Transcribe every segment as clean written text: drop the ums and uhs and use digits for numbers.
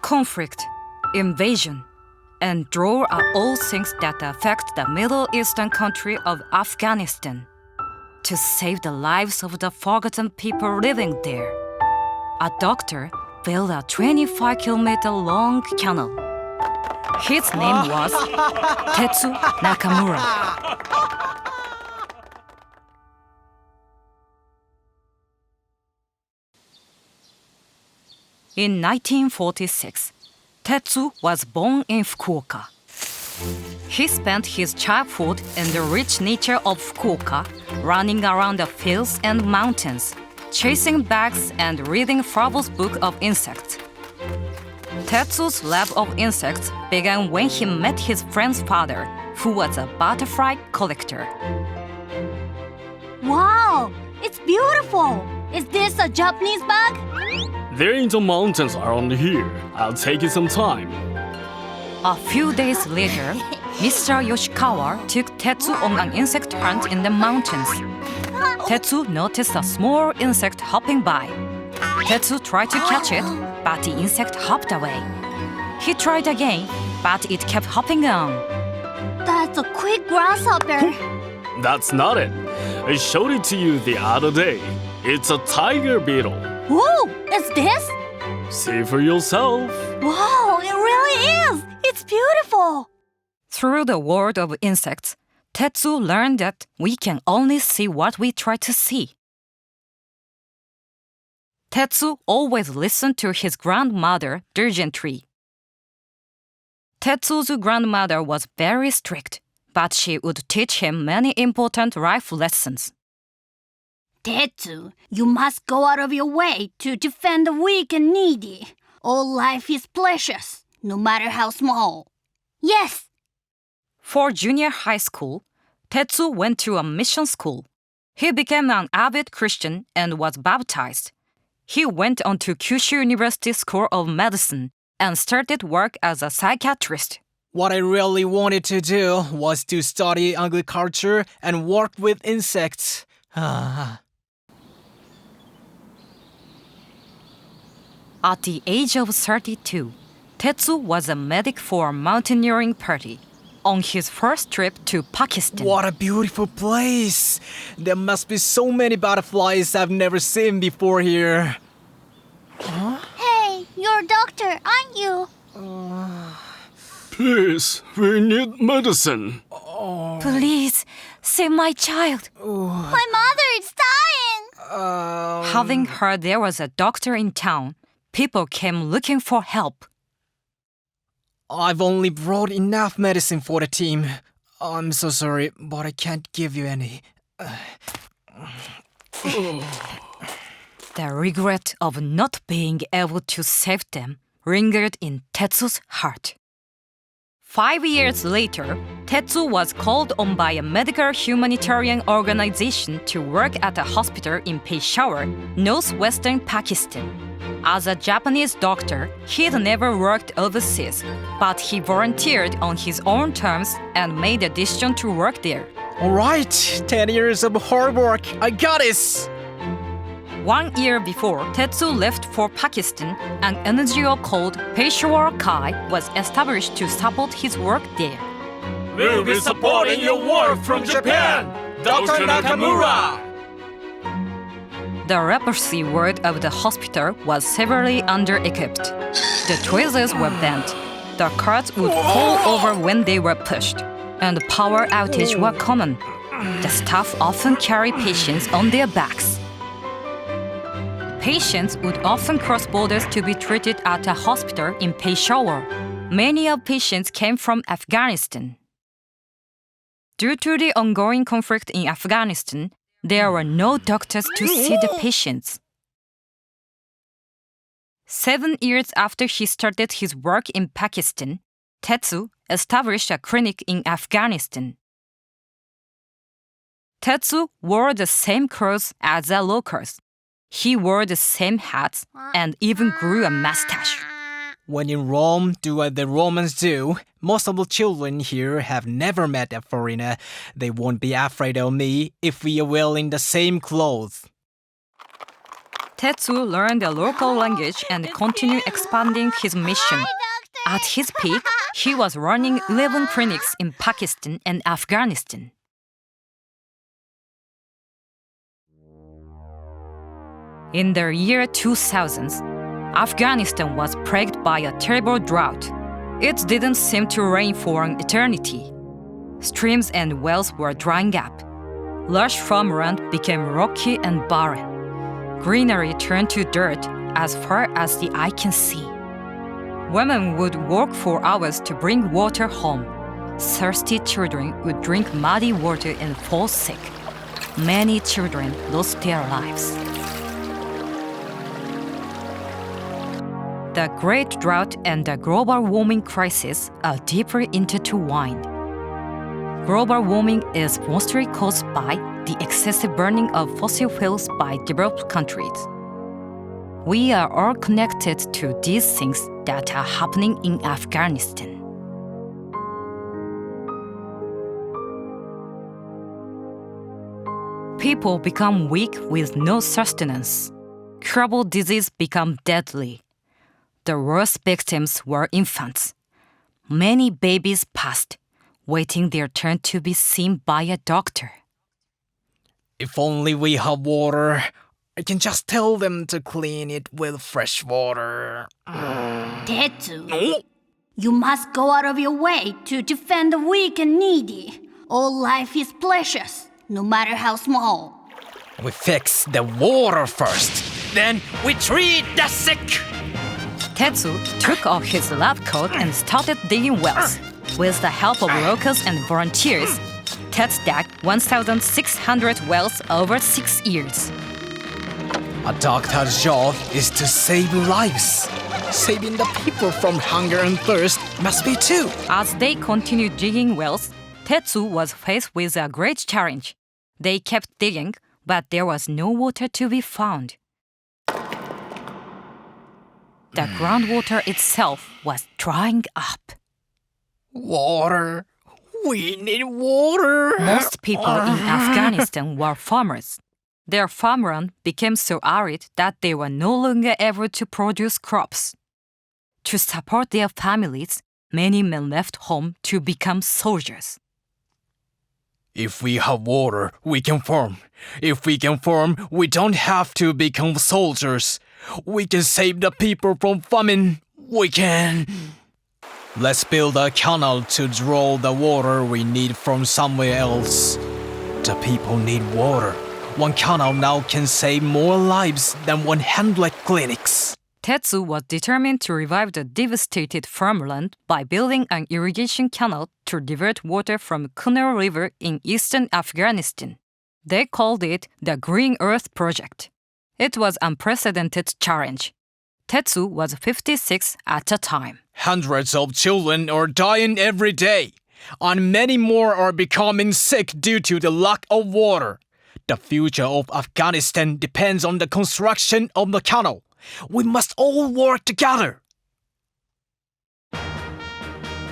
Conflict, invasion, and war are all things that affect the Middle Eastern country of Afghanistan. To save the lives of the forgotten people living there, a doctor built a 25-kilometer-long canal. His name was Tetsu Nakamura. In 1946, Tetsu was born in Fukuoka. He spent his childhood in the rich nature of Fukuoka, running around the fields and mountains, chasing bugs and reading Froebel's book of insects. Tetsu's love of insects began when he met his friend's father, who was a butterfly collector. Wow, it's beautiful! Is this a Japanese bug? They're in the mountains around here. I'll take you some time. A few days later, Mr. Yoshikawa took Tetsu on an insect hunt in the mountains. Tetsu noticed a small insect hopping by. Tetsu tried to catch it, but the insect hopped away. He tried again, but it kept hopping on. That's a quick grasshopper. That's not it. I showed it to you the other day. It's a tiger beetle. Whoa, is this? See for yourself. Wow, it really is! It's beautiful! Through the world of insects, Tetsu learned that we can only see what we try to see. Tetsu always listened to his grandmother diligently. Tetsu's grandmother was very strict, but she would teach him many important life lessons. Tetsu, you must go out of your way to defend the weak and needy. All life is precious, no matter how small. Yes! For junior high school, Tetsu went to a mission school. He became an avid Christian and was baptized. He went on to Kyushu University School of Medicine and started work as a psychiatrist. What I really wanted to do was to study agriculture and work with insects. At the age of 32, Tetsu was a medic for a mountaineering party on his first trip to Pakistan. What a beautiful place! There must be so many butterflies I've never seen before here. Hey, you're a doctor, aren't you? Please, we need medicine. Please, save my child. My mother is dying! Having heard there was a doctor in town, people came looking for help. I've only brought enough medicine for the team. I'm so sorry, but I can't give you any. The regret of not being able to save them lingered in Tetsu's heart. 5 years later, Tetsu was called on by a medical humanitarian organization to work at a hospital in Peshawar, northwestern Pakistan. As a Japanese doctor, he'd never worked overseas, but he volunteered on his own terms and made a decision to work there. Alright, 10 years of hard work. I got this! 1 year before Tetsu left for Pakistan, an NGO called Peshawar Kai was established to support his work there. We'll be supporting your work from Japan, Dr. Nakamura. The leprosy ward of the hospital was severely under-equipped. The toilets were bent, the carts would fall over when they were pushed, and power outages were common. The staff often carried patients on their backs. Patients would often cross borders to be treated at a hospital in Peshawar. Many of patients came from Afghanistan. Due to the ongoing conflict in Afghanistan, there were no doctors to see the patients. 7 years after he started his work in Pakistan, Tetsu established a clinic in Afghanistan. Tetsu wore the same clothes as the locals. He wore the same hats and even grew a mustache. When in Rome, do what the Romans do. Most of the children here have never met a foreigner. They won't be afraid of me if we are wearing the same clothes. Tetsu learned the local language and continued expanding his mission. At his peak, he was running 11 clinics in Pakistan and Afghanistan. In the year 2000s, Afghanistan was plagued by a terrible drought. It didn't seem to rain for an eternity. Streams and wells were drying up. Lush farmland became rocky and barren. Greenery turned to dirt as far as the eye can see. Women would work for hours to bring water home. Thirsty children would drink muddy water and fall sick. Many children lost their lives. The Great Drought and the global warming crisis are deeply intertwined. Global warming is mostly caused by the excessive burning of fossil fuels by developed countries. We are all connected to these things that are happening in Afghanistan. People become weak with no sustenance. Curable disease become deadly. The worst victims were infants. Many babies passed, waiting their turn to be seen by a doctor. If only we have water, I can just tell them to clean it with fresh water. Tetsu, you must go out of your way to defend the weak and needy. All life is precious, no matter how small. We fix the water first, then we treat the sick. Tetsu took off his lab coat and started digging wells. With the help of locals and volunteers, Tetsu dug 1,600 wells over 6 years. A doctor's job is to save lives. Saving the people from hunger and thirst must be too. As they continued digging wells, Tetsu was faced with a great challenge. They kept digging, but there was no water to be found. The groundwater itself was drying up. Water. We need water. Most people in Afghanistan were farmers. Their farmland became so arid that they were no longer able to produce crops. To support their families, many men left home to become soldiers. If we have water, we can farm. If we can farm, we don't have to become soldiers. We can save the people from famine. We can. Let's build a canal to draw the water we need from somewhere else. The people need water. One canal now can save more lives than 100 clinics. Tetsu was determined to revive the devastated farmland by building an irrigation canal to divert water from Canal River in eastern Afghanistan. They called it the Green Earth Project. It was an unprecedented challenge. Tetsu was 56 at the time. Hundreds of children are dying every day, and many more are becoming sick due to the lack of water. The future of Afghanistan depends on the construction of the canal. We must all work together.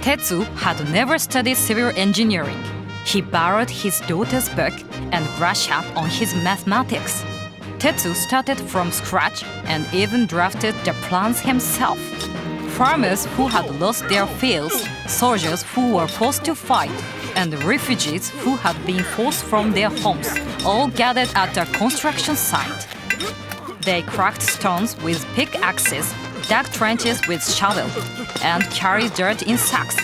Tetsu had never studied civil engineering. He borrowed his daughter's book and brushed up on his mathematics. Tetsu started from scratch and even drafted the plans himself. Farmers who had lost their fields, soldiers who were forced to fight, and refugees who had been forced from their homes all gathered at the construction site. They cracked stones with pickaxes, dug trenches with shovels, and carried dirt in sacks.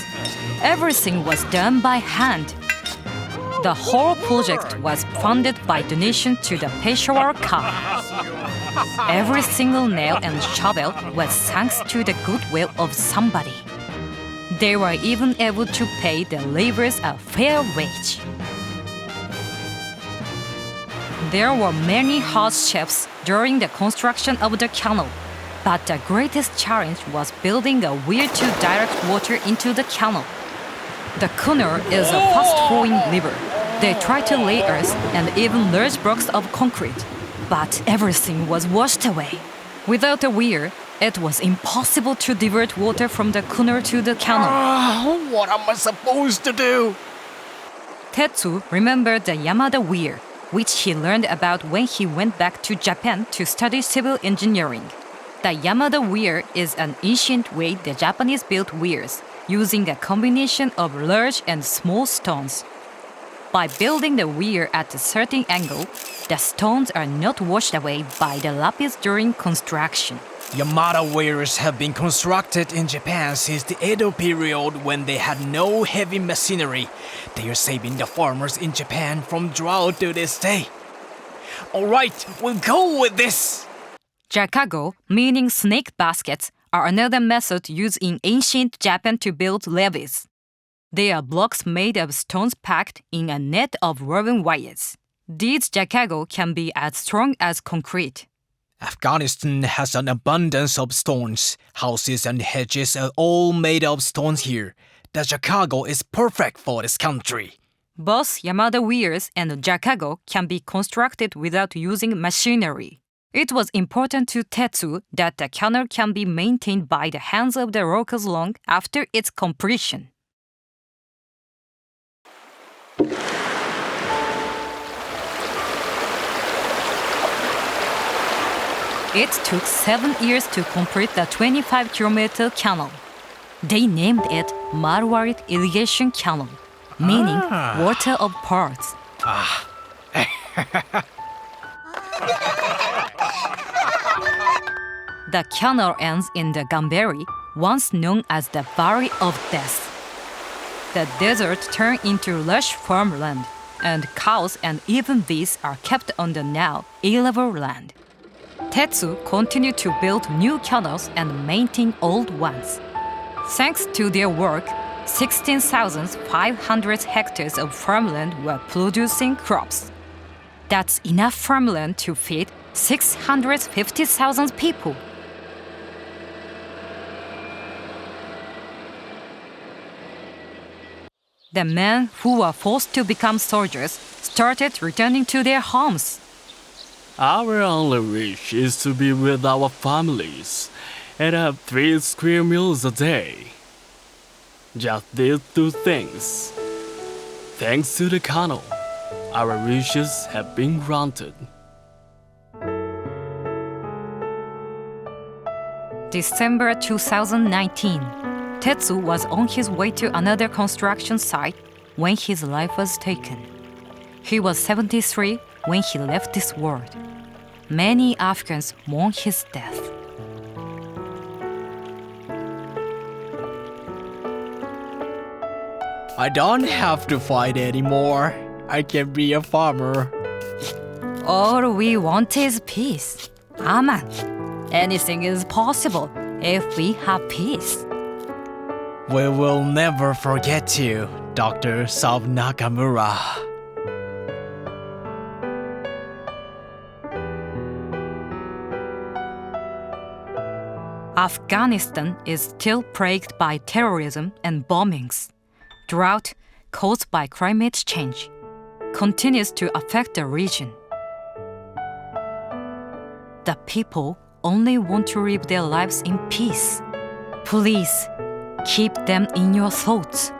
Everything was done by hand. The whole project was funded by donation to the Peshawar camp. Every single nail and shovel was thanks to the goodwill of somebody. They were even able to pay the laborers a fair wage. There were many hardships during the construction of the canal, but the greatest challenge was building a weir to direct water into the canal. The canal is a fast-flowing river. They tried to lay earth and even large blocks of concrete, but everything was washed away. Without a weir, it was impossible to divert water from the canal to the canal. What am I supposed to do? Tetsu remembered the Yamada Weir, which he learned about when he went back to Japan to study civil engineering. The Yamada Weir is an ancient way the Japanese built weirs, using a combination of large and small stones. By building the weir at a certain angle, the stones are not washed away by the lapis during construction. Yamada weirs have been constructed in Japan since the Edo period when they had no heavy machinery. They are saving the farmers in Japan from drought to this day. Alright, we'll go with this! Jakago, meaning snake baskets, are another method used in ancient Japan to build levees. They are blocks made of stones packed in a net of woven wires. These jakago can be as strong as concrete. Afghanistan has an abundance of stones. Houses and hedges are all made of stones here. The jakago is perfect for this country. Both Yamada weirs and jakago can be constructed without using machinery. It was important to Tetsu that the canal can be maintained by the hands of the locals long after its completion. It took 7 years to complete the 25-kilometer canal. They named it Marwarid Irrigation Canal, meaning water of pearls. The canal ends in the Gamberi, once known as the Valley of Death. The desert turned into lush farmland, and cows and even bees are kept on the now A-level land. Tetsu continued to build new canals and maintain old ones. Thanks to their work, 16,500 hectares of farmland were producing crops. That's enough farmland to feed 650,000 people. The men who were forced to become soldiers started returning to their homes. Our only wish is to be with our families and have 3 square meals a day. Just these 2 things. Thanks to the canal, our wishes have been granted. December 2019, Tetsu was on his way to another construction site when his life was taken. He was 73 when he left this world. Many Afghans mourn his death. I don't have to fight anymore. I can be a farmer. All we want is peace. Aman. Anything is possible if we have peace. We will never forget you, Dr. Tetsu Nakamura. Afghanistan is still plagued by terrorism and bombings. Drought, caused by climate change, continues to affect the region. The people only want to live their lives in peace. Please, keep them in your thoughts.